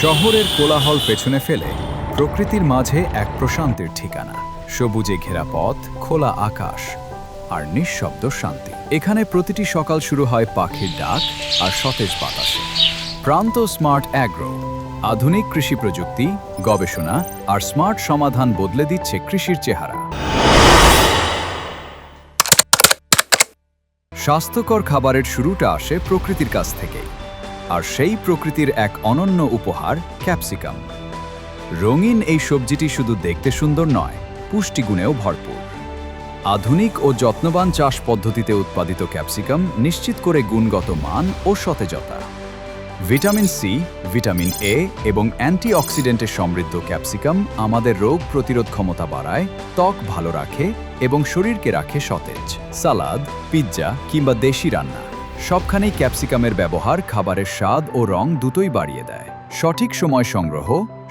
শহরের কোলাহল পেছনে ফেলে প্রকৃতির মাঝে এক প্রশান্তির ঠিকানা। সবুজে ঘেরা পথ, খোলা আকাশ আর নিঃশব্দ শান্তি। এখানে প্রতিটি সকাল শুরু হয় পাখির ডাক আর সতেজ বাতাসে। প্রান্ত স্মার্ট অ্যাগ্রো, আধুনিক কৃষি প্রযুক্তি, গবেষণা আর স্মার্ট সমাধান বদলে দিচ্ছে কৃষির চেহারা। স্বাস্থ্যকর খাবারের শুরুটা আসে প্রকৃতির কাছ থেকেই, আর সেই প্রকৃতির এক অনন্য উপহার ক্যাপসিকাম। রঙিন এই সবজিটি শুধু দেখতে সুন্দর নয়, পুষ্টিগুণেও ভরপুর। আধুনিক ও যত্নবান চাষ পদ্ধতিতে উৎপাদিত ক্যাপসিকাম নিশ্চিত করে গুণগত মান ও সতেজতা। ভিটামিন সি, ভিটামিন এ এবং অ্যান্টিঅক্সিডেন্টে সমৃদ্ধ ক্যাপসিকাম আমাদের রোগ প্রতিরোধ ক্ষমতা বাড়ায়, ত্বক ভালো রাখে এবং শরীরকে রাখে সতেজ। সালাদ, পিৎজা কিংবা দেশি রান্না, সবখানেই ক্যাপসিকামের ব্যবহার খাবারের স্বাদ ও রং দুটোই বাড়িয়ে দেয়। সঠিক সময় সংগ্রহ,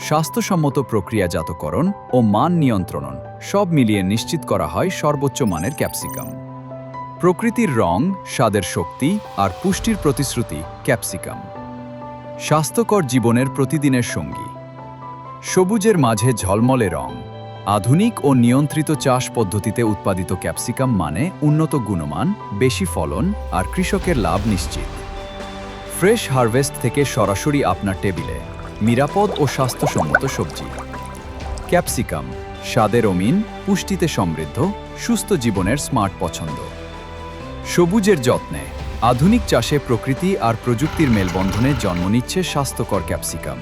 স্বাস্থ্যসম্মত প্রক্রিয়াজাতকরণ ও মান নিয়ন্ত্রণ সব মিলিয়ে নিশ্চিত করা হয় সর্বোচ্চ মানের ক্যাপসিকাম। প্রকৃতির রং, স্বাদের শক্তি আর পুষ্টির প্রতিশ্রুতি ক্যাপসিকাম। স্বাস্থ্যকর জীবনের প্রতিদিনের সঙ্গী। সবুজের মাঝে ঝলমলে রং, আধুনিক ও নিয়ন্ত্রিত চাষ পদ্ধতিতে উৎপাদিত ক্যাপসিকাম মানে উন্নত গুণমান, বেশি ফলন আর কৃষকের লাভ নিশ্চিত। ফ্রেশ হারভেস্ট থেকে সরাসরি আপনার টেবিলে নিরাপদ ও স্বাস্থ্যসম্মত সবজি। ক্যাপসিকাম, স্বাদের অমিন, পুষ্টিতে সমৃদ্ধ, সুস্থ জীবনের স্মার্ট পছন্দ। সবুজের যত্নে আধুনিক চাষে প্রকৃতি আর প্রযুক্তির মেলবন্ধনে জন্ম নিচ্ছে স্বাস্থ্যকর ক্যাপসিকাম।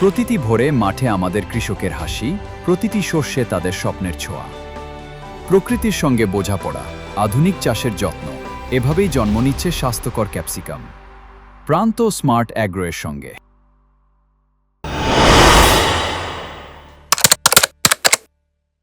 প্রতিটি ভোরে মাঠে আমাদের কৃষকের হাসি, প্রতিটি শস্যে তাদের স্বপ্নের ছোঁয়া। প্রকৃতির সঙ্গে বোঝাপড়া, আধুনিক চাষের যত্ন, এভাবেই জন্ম নিচ্ছে স্বাস্থ্যকর ক্যাপসিকাম। প্রান্ত স্মার্ট অ্যাগ্রোয়ের সঙ্গে।